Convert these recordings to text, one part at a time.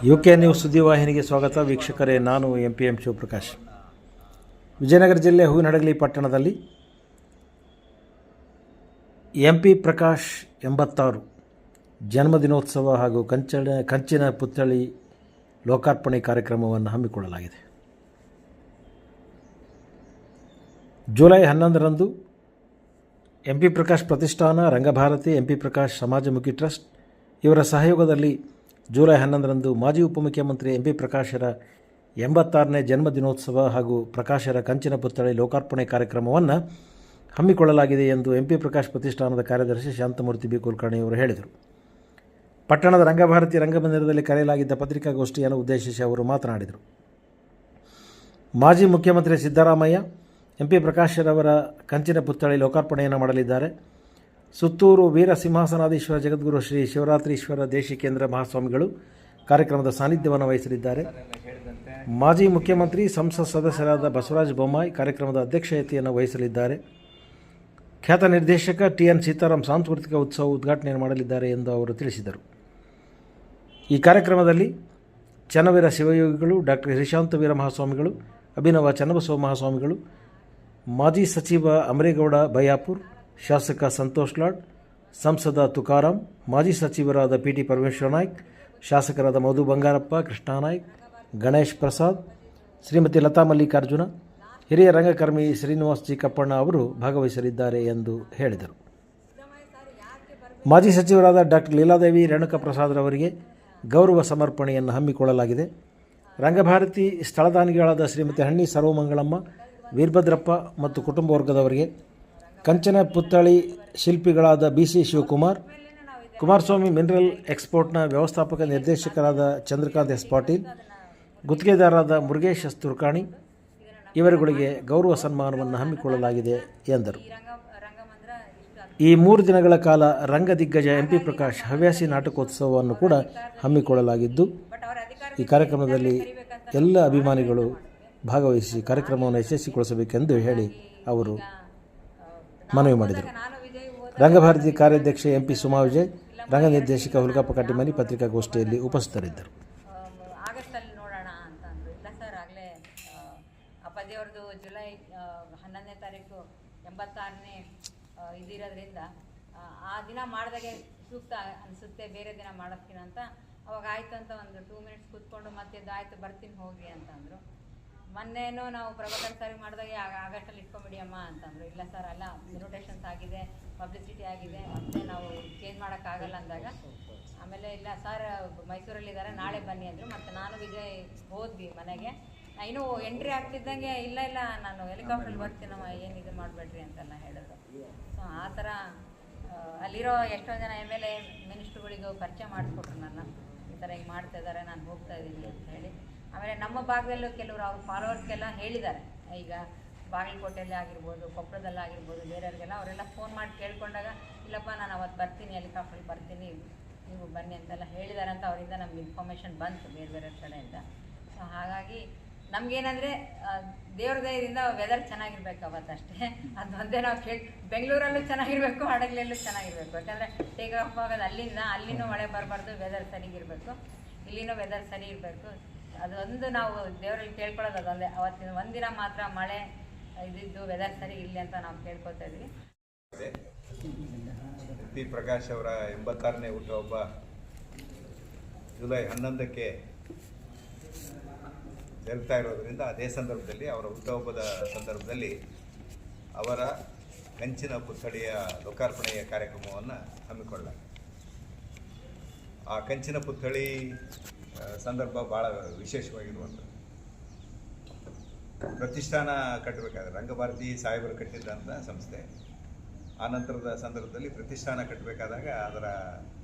UK news ಸುದ್ದಿವಾಹಿನಿಗೆ ಸ್ವಾಗತ. ವೀಕ್ಷಕರೇ, ನಾನು ಎಂ ಶಿವಪ್ರಕಾಶ್. ವಿಜಯನಗರ ಜಿಲ್ಲೆ ಹೂವಿನಹಡಗಲಿ ಪಟ್ಟಣದಲ್ಲಿ ಎಂಪಿ ಪ್ರಕಾಶ್ 86 ಜನ್ಮದಿನೋತ್ಸವ ಹಾಗೂ ಕಂಚಿನ ಪುತ್ಥಳಿ ಲೋಕಾರ್ಪಣೆ ಕಾರ್ಯಕ್ರಮವನ್ನು ಹಮ್ಮಿಕೊಳ್ಳಲಾಗಿದೆ. ಜುಲೈ 11ರಂದು ಎಂಪಿ ಪ್ರಕಾಶ್ ಪ್ರತಿಷ್ಠಾನ, ರಂಗಭಾರತಿ, ಎಂಪಿ ಪ್ರಕಾಶ್ ಸಮಾಜಮುಖಿ ಟ್ರಸ್ಟ್ ಇವರ ಸಹಯೋಗದಲ್ಲಿ ಜುಲೈ 11ರಂದು ಮಾಜಿ ಉಪಮುಖ್ಯಮಂತ್ರಿ ಎಂಪಿ ಪ್ರಕಾಶರ 86ನೇ ಜನ್ಮದಿನೋತ್ಸವ ಹಾಗೂ ಪ್ರಕಾಶರ ಕಂಚಿನ ಪುತ್ಥಳಿ ಲೋಕಾರ್ಪಣೆ ಕಾರ್ಯಕ್ರಮವನ್ನು ಹಮ್ಮಿಕೊಳ್ಳಲಾಗಿದೆ ಎಂದು ಎಂಪಿ ಪ್ರಕಾಶ್ ಪ್ರತಿಷ್ಠಾನದ ಕಾರ್ಯದರ್ಶಿ ಶಾಂತಮೂರ್ತಿ ಬಿ ಕುಲಕರ್ಣಿ ಅವರು ಹೇಳಿದರು. ಪಟ್ಟಣದ ರಂಗಭಾರತಿ ರಂಗಮಂದಿರದಲ್ಲಿ ಕರೆಯಲಾಗಿದ್ದ ಪತ್ರಿಕಾಗೋಷ್ಠಿಯನ್ನು ಉದ್ದೇಶಿಸಿ ಅವರು ಮಾತನಾಡಿದರು. ಮಾಜಿ ಮುಖ್ಯಮಂತ್ರಿ ಸಿದ್ದರಾಮಯ್ಯ ಎಂಪಿ ಪ್ರಕಾಶರವರ ಕಂಚಿನ ಪುತ್ಥಳಿ ಲೋಕಾರ್ಪಣೆಯನ್ನು ಮಾಡಲಿದ್ದಾರೆ. ಸುತ್ತೂರು ವೀರ ಸಿಂಹಾಸನಾಧೀಶ್ವರ ಜಗದ್ಗುರು ಶ್ರೀ ಶಿವರಾತ್ರೀಶ್ವರ ದೇಶಿಕೇಂದ್ರ ಮಹಾಸ್ವಾಮಿಗಳು ಕಾರ್ಯಕ್ರಮದ ಸಾನ್ನಿಧ್ಯವನ್ನು ವಹಿಸಲಿದ್ದಾರೆ. ಮಾಜಿ ಮುಖ್ಯಮಂತ್ರಿ ಸಂಸತ್ ಸದಸ್ಯರಾದ ಬಸವರಾಜ ಬೊಮ್ಮಾಯಿ ಕಾರ್ಯಕ್ರಮದ ಅಧ್ಯಕ್ಷತೆಯನ್ನು ವಹಿಸಲಿದ್ದಾರೆ. ಖ್ಯಾತ ನಿರ್ದೇಶಕ TN ಸೀತಾರಾಮ್ ಸಾಂಸ್ಕೃತಿಕ ಉತ್ಸವ ಉದ್ಘಾಟನೆ ಮಾಡಲಿದ್ದಾರೆ ಎಂದು ಅವರು ತಿಳಿಸಿದರು. ಈ ಕಾರ್ಯಕ್ರಮದಲ್ಲಿ ಚನ್ನವೀರ ಶಿವಯೋಗಿಗಳು, ಡಾಕ್ಟರ್ ಶ್ರೀಶಾಂತ ವೀರ ಮಹಾಸ್ವಾಮಿಗಳು, ಅಭಿನವ ಚನ್ನಬಸವ ಮಹಾಸ್ವಾಮಿಗಳು, ಮಾಜಿ ಸಚಿವ ಅಮರೇಗೌಡ ಬಯ್ಯಾಪುರ್, ಶಾಸಕ ಸಂತೋಷ್ ಲಾಡ್, ಸಂಸದ ತುಕಾರಾಮ್, ಮಾಜಿ ಸಚಿವರಾದ PT ಪರಮೇಶ್ವರ ನಾಯ್ಕ್, ಶಾಸಕರಾದ ಮಧು ಬಂಗಾರಪ್ಪ, ಕೃಷ್ಣ ನಾಯ್ಕ್, ಗಣೇಶ್ ಪ್ರಸಾದ್, ಶ್ರೀಮತಿ ಲತಾ ಮಲ್ಲಿಕಾರ್ಜುನ, ಹಿರಿಯ ರಂಗಕರ್ಮಿ ಶ್ರೀನಿವಾಸ್ ಜಿ ಕಪ್ಪಣ್ಣ ಅವರು ಭಾಗವಹಿಸಲಿದ್ದಾರೆ ಎಂದು ಹೇಳಿದರು. ಮಾಜಿ ಸಚಿವರಾದ ಡಾಕ್ಟರ್ ಲೀಲಾದೇವಿ ರೇಣುಕಾ ಪ್ರಸಾದ್ರವರಿಗೆ ಗೌರವ ಸಮರ್ಪಣೆಯನ್ನು ಹಮ್ಮಿಕೊಳ್ಳಲಾಗಿದೆ. ರಂಗಭಾರತಿ ಸ್ಥಳದಾನಿಗಳಾದ ಶ್ರೀಮತಿ ಹಣ್ಣಿ ಸರ್ವಮಂಗಳಮ್ಮ, ವೀರಭದ್ರಪ್ಪ ಮತ್ತು ಕುಟುಂಬ ವರ್ಗದವರಿಗೆ, ಕಂಚನ ಪುತ್ಥಳಿ ಶಿಲ್ಪಿಗಳಾದ BC ಶಿವಕುಮಾರ್, ಕುಮಾರಸ್ವಾಮಿ ಮಿನರಲ್ ಎಕ್ಸ್ಪೋರ್ಟ್ನ ವ್ಯವಸ್ಥಾಪಕ ನಿರ್ದೇಶಕರಾದ ಚಂದ್ರಕಾಂತ್ S ಪಾಟೀಲ್, ಗುತ್ತಿಗೆದಾರರಾದ ಮುರುಗೇಶ್ S ತುರ್ಕಾಣಿ ಇವರುಗಳಿಗೆ ಗೌರವ ಸನ್ಮಾನವನ್ನು ಹಮ್ಮಿಕೊಳ್ಳಲಾಗಿದೆ ಎಂದರು. ಈ 3 ದಿನಗಳ ಕಾಲ ರಂಗ ದಿಗ್ಗಜ ಎಂಪಿ ಪ್ರಕಾಶ್ ಹವ್ಯಾಸಿ ನಾಟಕೋತ್ಸವವನ್ನು ಕೂಡ ಹಮ್ಮಿಕೊಳ್ಳಲಾಗಿದ್ದು, ಈ ಕಾರ್ಯಕ್ರಮದಲ್ಲಿ ಎಲ್ಲ ಅಭಿಮಾನಿಗಳು ಭಾಗವಹಿಸಿ ಕಾರ್ಯಕ್ರಮವನ್ನು ಯಶಸ್ವಿಗೊಳಿಸಬೇಕೆಂದು ಹೇಳಿ ಅವರು ಮನವಿ ಮಾಡಿದರು. ರಂಗಭಾರತಿ ಕಾರ್ಯಾಧ್ಯಕ್ಷ MP ಸುಮಾ ವಿಜಯ್, ರಂಗ ನಿರ್ದೇಶಕ ಹುಲ್ಗಪ್ಪ ಕಟ್ಟಿಮನಿ ಪತ್ರಿಕಾಗೋಷ್ಠಿಯಲ್ಲಿ ಉಪಸ್ಥಿತರಿದ್ದರು. ಆಗಸ್ಟಲ್ಲಿ ನೋಡೋಣ ಅಂತಂದರು. ಇಲ್ಲ ಸರ್, ಆಗಲೇ ಅಪ್ಪಾಜಿಯವ್ರದ್ದು ಜುಲೈ 11ನೇ ತಾರೀಕು 86ನೇ ಇದಿರೋದ್ರಿಂದ ಆ ದಿನ ಮಾಡಿದಾಗೆ ಸೂಕ್ತ ಅನಿಸುತ್ತೆ, ಬೇರೆ ದಿನ ಮಾಡೋದಕ್ಕಿಂತ ಅಂತ. ಅವಾಗ ಆಯಿತು ಅಂತ ಒಂದು 2 ಮಿನಿಟ್ಸ್ ಕೂತ್ಕೊಂಡು ಮತ್ತೆ ಆಯಿತು ಬರ್ತೀನಿ ಹೋಗಿ ಅಂತಂದರು. ಮೊನ್ನೆನೂ ನಾವು ಪ್ರಭಾಕರ್ ಸರ್ ಮಾಡಿದಾಗ ಆಗಸ್ಟಲ್ಲಿ ಇಟ್ಕೊಂಬಿಡಿ ಅಮ್ಮ ಅಂತಂದರು. ಇಲ್ಲ ಸರ್, ಅಲ್ಲ ಇನ್ವಿಟೇಷನ್ಸ್ ಆಗಿದೆ, ಪಬ್ಲಿಸಿಟಿ ಆಗಿದೆ, ಮತ್ತೆ ನಾವು ಚೇಂಜ್ ಮಾಡೋಕ್ಕಾಗಲ್ಲ ಅಂದಾಗ ಆಮೇಲೆ ಇಲ್ಲ ಸರ್ ಮೈಸೂರಲ್ಲಿದ್ದಾರೆ, ನಾಳೆ ಬನ್ನಿ ಅಂದರು. ಮತ್ತು ನಾನು ವಿಜಯ್ ಹೋದ್ವಿ ಮನೆಗೆ. ಇನ್ನೂ ಎಂಟ್ರಿ ಆಗ್ತಿದ್ದಂಗೆ ಇಲ್ಲ ನಾನು ಹೆಲಿಕಾಪ್ಟ್ರಲ್ಲಿ ಬರ್ತೀನಮ್ಮ, ಏನು ಇದು ಮಾಡಬೇಡ್ರಿ ಅಂತೆಲ್ಲ ಹೇಳಿದ್ರು. ಸೊ ಆ ಥರ ಅಲ್ಲಿರೋ ಎಷ್ಟೊಂದು ಜನ MLA ಮಿನಿಸ್ಟ್ರುಗಳಿಗೂ ಪರಿಚಯ ಮಾಡಿಸ್ಕೊಟ್ರು ನನ್ನ, ಈ ಥರ ಹಿಂಗೆ ಮಾಡ್ತಾಯಿದ್ದಾರೆ, ನಾನು ಹೋಗ್ತಾ ಇದ್ದೀನಿ ಅಂತ ಹೇಳಿ. ಆಮೇಲೆ ನಮ್ಮ ಭಾಗದಲ್ಲೂ ಕೆಲವರು ಅವ್ರ ಫಾಲೋವರ್ಸ್ಗೆಲ್ಲ ಹೇಳಿದ್ದಾರೆ. ಈಗ ಬಾಗಲಕೋಟೆಯಲ್ಲಿ ಆಗಿರ್ಬೋದು, ಕೊಪ್ಪಳದಲ್ಲಾಗಿರ್ಬೋದು, ಬೇರೆಯವ್ರಿಗೆಲ್ಲ ಅವರೆಲ್ಲ ಫೋನ್ ಮಾಡಿ ಕೇಳ್ಕೊಂಡಾಗ ಇಲ್ಲಪ್ಪ ನಾನು ಅವತ್ತು ಬರ್ತೀನಿ, ಹೆಲಿಕಾಪ್ಟ್ರಲ್ಲಿ ಬರ್ತೀನಿ, ನೀವು ಬನ್ನಿ ಅಂತೆಲ್ಲ ಹೇಳಿದ್ದಾರೆ ಅಂತ ಅವರಿಂದ ನಮ್ಗೆ ಇನ್ಫಾರ್ಮೇಷನ್ ಬಂತು ಬೇರೆ ಕಡೆಯಿಂದ. ಸೊ ಹಾಗಾಗಿ ನಮಗೇನಂದರೆ ದೇವ್ರ ದಯದಿಂದ ವೆದರ್ ಚೆನ್ನಾಗಿರ್ಬೇಕು ಅವತ್ತಷ್ಟೇ. ಅದು ಒಂದೇ ನಾವು ಬೆಂಗಳೂರಲ್ಲೂ ಚೆನ್ನಾಗಿರಬೇಕು, ಹಡಗಲಲ್ಲೂ ಚೆನ್ನಾಗಿರಬೇಕು. ಯಾಕಂದರೆ ಟೇಕ್ ಆಫ್ ಆಗೋದು ಅಲ್ಲಿನೂ ಮಳೆ ಬರಬಾರ್ದು, ವೆದರ್ ಸರಿಗಿರಬೇಕು, ಇಲ್ಲಿನೂ ವೆದರ್ ಸರಿ ಇರಬೇಕು. ಅದೊಂದು ನಾವು ದೇವರಲ್ಲಿ ಕೇಳ್ಕೊಳ್ಳೋದು ಅದೊಂದೇ. ಅವತ್ತಿನ ಒಂದಿನ ಮಾತ್ರ ಮಳೆ ಇದ್ದಿದ್ದು ವೆದರ್ ಸರಿ ಇರಲಿ ಅಂತ ನಾವು ಕೇಳ್ಕೊತಾ ಇದ್ವಿ. ಎಂಪಿ ಪ್ರಕಾಶ್ ಅವರ 86ನೇ ಹುಟ್ಟುಹಬ್ಬ ಜುಲೈ 11ಕ್ಕೆ ಜರುಗ್ತಾ ಇರೋದರಿಂದ ಅದೇ ಸಂದರ್ಭದಲ್ಲಿ, ಅವರ ಹುಟ್ಟುಹಬ್ಬದ ಸಂದರ್ಭದಲ್ಲಿ ಅವರ ಕಂಚಿನ ಪುತ್ಥಳಿಯ ಲೋಕಾರ್ಪಣೆಯ ಕಾರ್ಯಕ್ರಮವನ್ನು ಹಮ್ಮಿಕೊಳ್ಳಲಾಗಿದೆ. ಆ ಕಂಚಿನ ಪುತ್ಥಳಿ ಸಂದರ್ಭ ಭಾಳ ವಿಶೇಷವಾಗಿರುವಂಥದ್ದು. ಪ್ರತಿಷ್ಠಾನ ಕಟ್ಟಬೇಕಾದ್ರೆ ರಂಗಭಾರತಿ ಸಾಹೇಬರು ಕಟ್ಟಿದ್ದಂಥ ಸಂಸ್ಥೆ. ಆ ನಂತರದ ಸಂದರ್ಭದಲ್ಲಿ ಪ್ರತಿಷ್ಠಾನ ಕಟ್ಟಬೇಕಾದಾಗ ಅದರ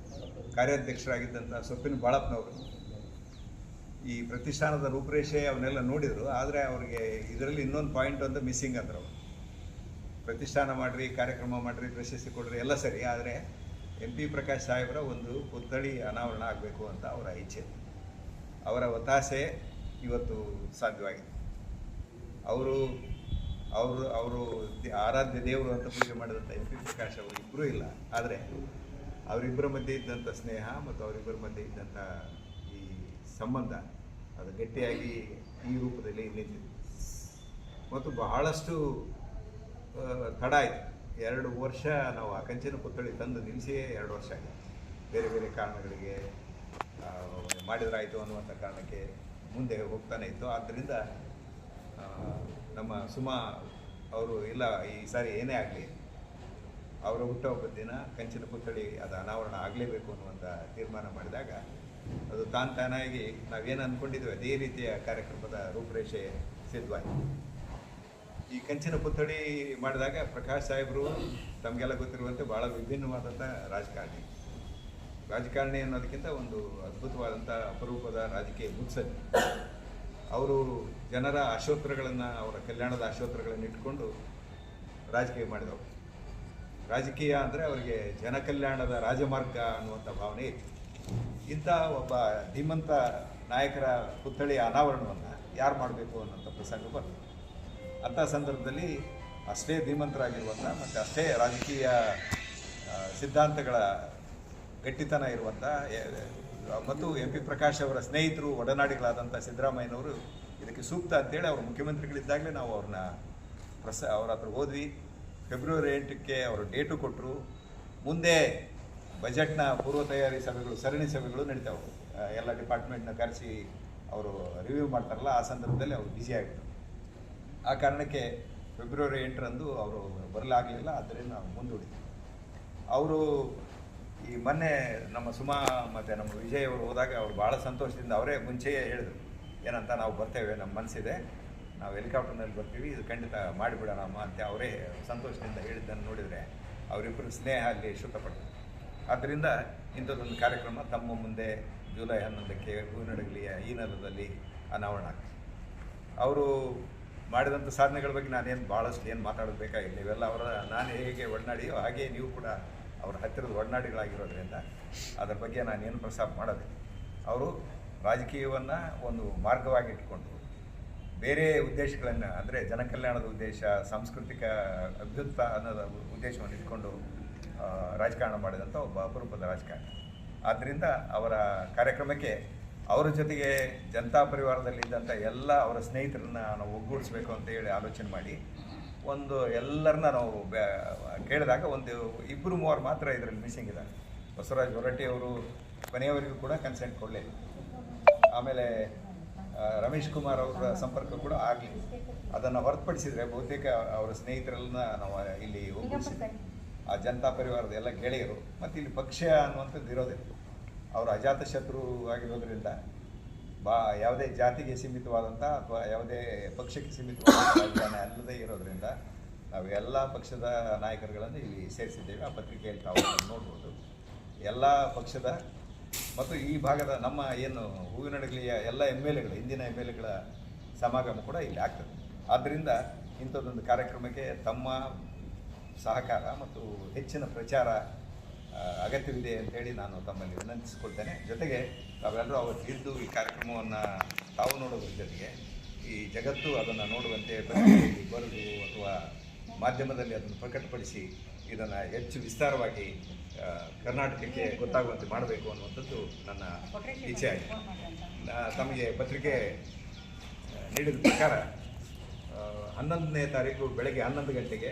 ಕಾರ್ಯಾಧ್ಯಕ್ಷರಾಗಿದ್ದಂಥ ಸೊಪ್ಪಿನ ಬಾಳಪ್ಪನವರು ಈ ಪ್ರತಿಷ್ಠಾನದ ರೂಪರೇಷೆ ಅವನ್ನೆಲ್ಲ ನೋಡಿದರು. ಆದರೆ ಅವರಿಗೆ ಇದರಲ್ಲಿ ಇನ್ನೊಂದು ಪಾಯಿಂಟ್ ಒಂದು ಮಿಸ್ಸಿಂಗ್ ಅಂದರು. ಅವರು ಪ್ರತಿಷ್ಠಾನ ಮಾಡಿರಿ, ಕಾರ್ಯಕ್ರಮ ಮಾಡಿರಿ, ಪ್ರಶಸ್ತಿ ಕೊಡ್ರಿ ಎಲ್ಲ ಸರಿ, ಆದರೆ MP ಪ್ರಕಾಶ್ ಸಾಹೇಬರ ಒಂದು ಪುತ್ಥಳಿ ಅನಾವರಣ ಆಗಬೇಕು ಅಂತ ಅವರ ಇಚ್ಛೆ, ಅವರ ಒತ್ತಾಸೆ ಇವತ್ತು ಸಾಧ್ಯವಾಗಿದೆ. ಅವರು ಆರಾಧ್ಯ ದೇವರು ಅಂತ ಪೂಜೆ ಮಾಡಿದಂಥ MP ಪ್ರಕಾಶ್ ಅವರು ಇಬ್ಬರೂ ಇಲ್ಲ. ಆದರೆ ಅವರಿಬ್ಬರ ಮಧ್ಯೆ ಇದ್ದಂಥ ಸ್ನೇಹ ಮತ್ತು ಅವರಿಬ್ಬರ ಮಧ್ಯೆ ಇದ್ದಂಥ ಈ ಸಂಬಂಧ ಅದು ಗಟ್ಟಿಯಾಗಿ ಈ ರೂಪದಲ್ಲಿ ನಿಂತಿದೆ. ಮತ್ತು ಬಹಳಷ್ಟು ತಡ ಆಯಿತು. 2 ವರ್ಷ ನಾವು ಆ ಕಂಚಿನ ಪುತ್ಥಳಿ ತಂದು ನಿಲ್ಲಿಸಿಯೇ 2 ವರ್ಷ ಆಗಿದೆ. ಬೇರೆ ಬೇರೆ ಕಾರಣಗಳಿಗೆ ಮಾಡಿದ್ರಾಯಿತು ಅನ್ನುವಂಥ ಕಾರಣಕ್ಕೆ ಮುಂದೆ ಹೋಗ್ತಾನೆ ಇತ್ತು. ಆದ್ದರಿಂದ ನಮ್ಮ ಸುಮಾ ಅವರು ಇಲ್ಲ, ಈ ಸಾರಿ ಏನೇ ಆಗಲಿ ಅವರ ಹುಟ್ಟುಹಬ್ಬದ ದಿನ ಕಂಚಿನ ಪುತ್ಥಳಿ ಅದು ಅನಾವರಣ ಆಗಲೇಬೇಕು ಅನ್ನುವಂಥ ತೀರ್ಮಾನ ಮಾಡಿದಾಗ ಅದು ತಾನಾಗಿ ನಾವೇನು ಅಂದ್ಕೊಂಡಿದ್ವಿ ಅದೇ ರೀತಿಯ ಕಾರ್ಯಕ್ರಮದ ರೂಪುರೇಷೆ ಸಿದ್ಧವಾಯಿತು. ಈ ಕಂಚಿನ ಪುತ್ಥಳಿ ಮಾಡಿದಾಗ ಪ್ರಕಾಶ್ ಸಾಹೇಬರು ತಮಗೆಲ್ಲ ಗೊತ್ತಿರುವಂತೆ ಭಾಳ ವಿಭಿನ್ನವಾದಂಥ ರಾಜಕಾರಣಿ ಅನ್ನೋದಕ್ಕಿಂತ ಒಂದು ಅದ್ಭುತವಾದಂಥ ಅಪರೂಪದ ರಾಜಕೀಯ ಮುತ್ಸದ್ದಿ. ಅವರು ಜನರ ಆಶೋತ್ತರಗಳನ್ನು, ಅವರ ಕಲ್ಯಾಣದ ಆಶೋತ್ತರಗಳನ್ನು ಇಟ್ಕೊಂಡು ರಾಜಕೀಯ ಮಾಡಿದವರು. ರಾಜಕೀಯ ಅಂದರೆ ಅವರಿಗೆ ಜನಕಲ್ಯಾಣದ ರಾಜಮಾರ್ಗ ಅನ್ನುವಂಥ ಭಾವನೆ ಇತ್ತು. ಇಂಥ ಒಬ್ಬ ಧೀಮಂತ ನಾಯಕರ ಪುತ್ಥಳಿಯ ಅನಾವರಣವನ್ನು ಯಾರು ಮಾಡಬೇಕು ಅನ್ನೋಂಥ ಪ್ರಸಂಗ ಬಂತು. ಅಂಥ ಸಂದರ್ಭದಲ್ಲಿ ಅಷ್ಟೇ ಧೀಮಂತರಾಗಿರುವಂಥ ಮತ್ತು ಅಷ್ಟೇ ರಾಜಕೀಯ ಸಿದ್ಧಾಂತಗಳ ಗಟ್ಟಿತನ ಇರುವಂಥ ಮತ್ತು MP ಪ್ರಕಾಶ್ ಅವರ ಸ್ನೇಹಿತರು, ಒಡನಾಡಿಗಳಾದಂಥ ಸಿದ್ದರಾಮಯ್ಯನವರು ಇದಕ್ಕೆ ಸೂಕ್ತ ಅಂತೇಳಿ ಅವರು ಮುಖ್ಯಮಂತ್ರಿಗಳಿದ್ದಾಗಲೇ ನಾವು ಅವ್ರ ಹತ್ರ ಹೋದ್ವಿ. ಫೆಬ್ರವರಿ 8ಕ್ಕೆ ಅವರು ಡೇಟು ಕೊಟ್ಟರು. ಮುಂದೆ ಬಜೆಟ್ನ ಪೂರ್ವ ತಯಾರಿ ಸಭೆಗಳು, ಸರಣಿ ಸಭೆಗಳು ನಡೀತಾವೆ. ಎಲ್ಲ ಡಿಪಾರ್ಟ್ಮೆಂಟ್ನ ಕರೆಸಿ ಅವರು ರಿವ್ಯೂ ಮಾಡ್ತಾರಲ್ಲ, ಆ ಸಂದರ್ಭದಲ್ಲಿ ಅವರು ಬ್ಯುಸಿ ಆಗಿಬಿಟ್ರು. ಆ ಕಾರಣಕ್ಕೆ ಫೆಬ್ರವರಿ 8ರಂದು ಅವರು ಬರಲಾಗಲಿಲ್ಲ. ಆದ್ದರಿಂದ ನಾವು ಮುಂದೂಡಿದ್ವಿ. ಅವರು ಈ ಮೊನ್ನೆ ನಮ್ಮ ಸುಮಾ ಮತ್ತು ನಮ್ಮ ವಿಜಯ್ ಅವರು ಹೋದಾಗ ಅವರು ಭಾಳ ಸಂತೋಷದಿಂದ ಅವರೇ ಮುಂಚೆಯೇ ಹೇಳಿದರು, ಏನಂತ, ನಾವು ಬರ್ತೇವೆ, ನಮ್ಮ ಮನಸ್ಸಿದೆ, ನಾವು ಹೆಲಿಕಾಪ್ಟರ್ನಲ್ಲಿ ಬರ್ತೀವಿ, ಇದು ಖಂಡಿತ ಮಾಡಿಬಿಡೋಣಮ್ಮ ಅಂತ ಅವರೇ ಸಂತೋಷದಿಂದ ಹೇಳಿದ್ದನ್ನು ನೋಡಿದರೆ ಅವರಿಬ್ಬರು ಸ್ನೇಹ ಅಲ್ಲಿ ಶುದ್ಧಪಡ್ತಾರೆ. ಆದ್ದರಿಂದ ಇಂಥದ್ದೊಂದು ಕಾರ್ಯಕ್ರಮ ತಮ್ಮ ಮುಂದೆ ಜುಲೈ 11ಕ್ಕೆ ಹೂವಿನಡಗಲಿಯ ಈ ನೆಲದಲ್ಲಿ ಅನಾವರಣ ಆಗ್ತದೆ. ಅವರು ಮಾಡಿದಂಥ ಸಾಧನೆಗಳ ಬಗ್ಗೆ ನಾನೇನು ಭಾಳಷ್ಟು ಏನು ಮಾತಾಡಬೇಕಾಗಿಲ್ಲ. ಇವೆಲ್ಲ ನಾನು ಹೇಗೆ ಒಡನಾಡಿಯೋ ಹಾಗೆ ನೀವು ಕೂಡ ಅವರ ಹತ್ತಿರದ ಒಡನಾಡಿಗಳಾಗಿರೋದ್ರಿಂದ ಅದರ ಬಗ್ಗೆ ನಾನೇನು ಪ್ರಸ್ತಾಪ ಮಾಡೋದಿಲ್ಲ. ಅವರು ರಾಜಕೀಯವನ್ನು ಒಂದು ಮಾರ್ಗವಾಗಿ ಇಟ್ಕೊಂಡು ಬೇರೆ ಉದ್ದೇಶಗಳನ್ನು, ಅಂದರೆ ಜನಕಲ್ಯಾಣದ ಉದ್ದೇಶ, ಸಾಂಸ್ಕೃತಿಕ ಅಭ್ಯುತ್ಥ ಅನ್ನೋದ ಉದ್ದೇಶವನ್ನು ಇಟ್ಕೊಂಡು ರಾಜಕಾರಣ ಮಾಡಿದಂಥ ಒಬ್ಬ ಅಪರೂಪದ ರಾಜಕಾರಣಿ. ಆದ್ದರಿಂದ ಅವರ ಕಾರ್ಯಕ್ರಮಕ್ಕೆ ಅವರ ಜೊತೆಗೆ ಜನತಾ ಪರಿವಾರದಲ್ಲಿದ್ದಂಥ ಎಲ್ಲ ಅವರ ಸ್ನೇಹಿತರನ್ನ ನಾವು ಒಗ್ಗೂಡಿಸ್ಬೇಕು ಅಂತ ಹೇಳಿ ಆಲೋಚನೆ ಮಾಡಿ ಎಲ್ಲರನ್ನ ನಾವು ಕೇಳಿದಾಗ 2-3 ಮಾತ್ರ ಇದರಲ್ಲಿ ಮಿಸ್ಸಿಂಗ್ ಇದ್ದಾರೆ. ಬಸವರಾಜ ಹೊರಟ್ಟಿ ಅವರು ಕೊನೆಯವರೆಗೂ ಕೂಡ ಕನ್ಸೆಂಟ್ ಕೊಡಲಿಲ್ಲ. ಆಮೇಲೆ ರಮೇಶ್ ಕುಮಾರ್ ಅವರ ಸಂಪರ್ಕ ಕೂಡ ಆಗಲಿ. ಅದನ್ನು ಹೊರತುಪಡಿಸಿದರೆ ಬಹುತೇಕ ಅವರ ಸ್ನೇಹಿತರೆಲ್ಲ ನಾವು ಇಲ್ಲಿ ಒಗ್ಗೂಡಿಸಿದ್ವಿ. ಆ ಜನತಾ ಪರಿವಾರದ ಎಲ್ಲ ಗೆಳೆಯರು. ಮತ್ತು ಇಲ್ಲಿ ಪಕ್ಷ ಅನ್ನುವಂಥದ್ದು ಇರೋದಿಲ್ಲ. ಅವರು ಅಜಾತ ಶತ್ರು ಆಗಿರೋದ್ರಿಂದ ಯಾವುದೇ ಜಾತಿಗೆ ಸೀಮಿತವಾದಂಥ ಅಥವಾ ಯಾವುದೇ ಪಕ್ಷಕ್ಕೆ ಸೀಮಿತವಾದಂಥ ರಾಜಕಾರಣ ಅಲ್ಲದೇ ಇರೋದರಿಂದ ನಾವು ಎಲ್ಲ ಪಕ್ಷದ ನಾಯಕರುಗಳನ್ನು ಇಲ್ಲಿ ಸೇರಿಸಿದ್ದೇವೆ. ಆ ಪತ್ರಿಕೆಯಲ್ಲಿ ತಾವು ನೋಡ್ಬೋದು. ಎಲ್ಲ ಪಕ್ಷದ ಮತ್ತು ಈ ಭಾಗದ ನಮ್ಮ ಏನು ಹೂವಿನಡಗಲಿಯ ಎಲ್ಲ MLAಗಳು, ಹಿಂದಿನ MLAಗಳ ಸಮಾಗಮ ಕೂಡ ಇಲ್ಲಿ ಆಗ್ತದೆ. ಆದ್ದರಿಂದ ಇಂಥದ್ದೊಂದು ಕಾರ್ಯಕ್ರಮಕ್ಕೆ ತಮ್ಮ ಸಹಕಾರ ಮತ್ತು ಹೆಚ್ಚಿನ ಪ್ರಚಾರ ಅಗತ್ಯವಿದೆ ಅಂತೇಳಿ ನಾನು ತಮ್ಮಲ್ಲಿ ವಿನಂತಿಸಿಕೊಳ್ತೇನೆ. ಜೊತೆಗೆ ತಾವೆಲ್ಲರೂ ಅವತ್ತು ಇದ್ದು ಈ ಕಾರ್ಯಕ್ರಮವನ್ನು ತಾವು ನೋಡೋದ್ರ ಜೊತೆಗೆ ಈ ಜಗತ್ತು ಅದನ್ನು ನೋಡುವಂತೆ ಪತ್ರಿಕೆಯಲ್ಲಿ ಬರೆದು ಅಥವಾ ಮಾಧ್ಯಮದಲ್ಲಿ ಅದನ್ನು ಪ್ರಕಟಪಡಿಸಿ ಇದನ್ನು ಹೆಚ್ಚು ವಿಸ್ತಾರವಾಗಿ ಕರ್ನಾಟಕಕ್ಕೆ ಗೊತ್ತಾಗುವಂತೆ ಮಾಡಬೇಕು ಅನ್ನುವಂಥದ್ದು ನನ್ನ ಇಚ್ಛೆ ಆಗಿದೆ. ತಮಗೆ ಪತ್ರಿಕೆ ನೀಡಿದ ಪ್ರಕಾರ 11ನೇ ತಾರೀಕು ಬೆಳಗ್ಗೆ 11 ಗಂಟೆಗೆ